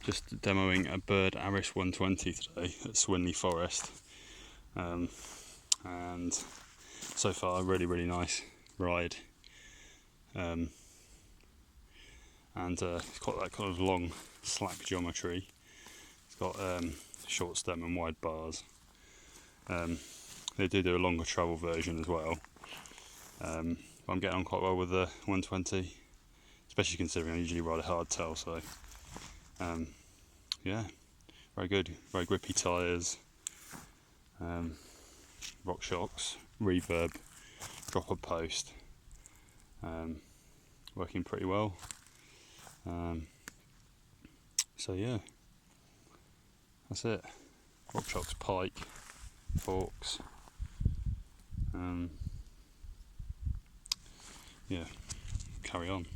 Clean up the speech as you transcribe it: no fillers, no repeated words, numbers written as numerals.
just demoing a Bird Aeris 120 today at Swinley Forest, and so far a really nice ride, and it's got that kind of long slack geometry. It's got short stem and wide bars. They do a longer travel version as well, but I'm getting on quite well with the 120, especially considering I usually ride a hardtail, so yeah, very good, very grippy tyres, rock shocks, reverb, dropper post, working pretty well. So yeah, that's it. Rock shocks, pike, forks, yeah, carry on.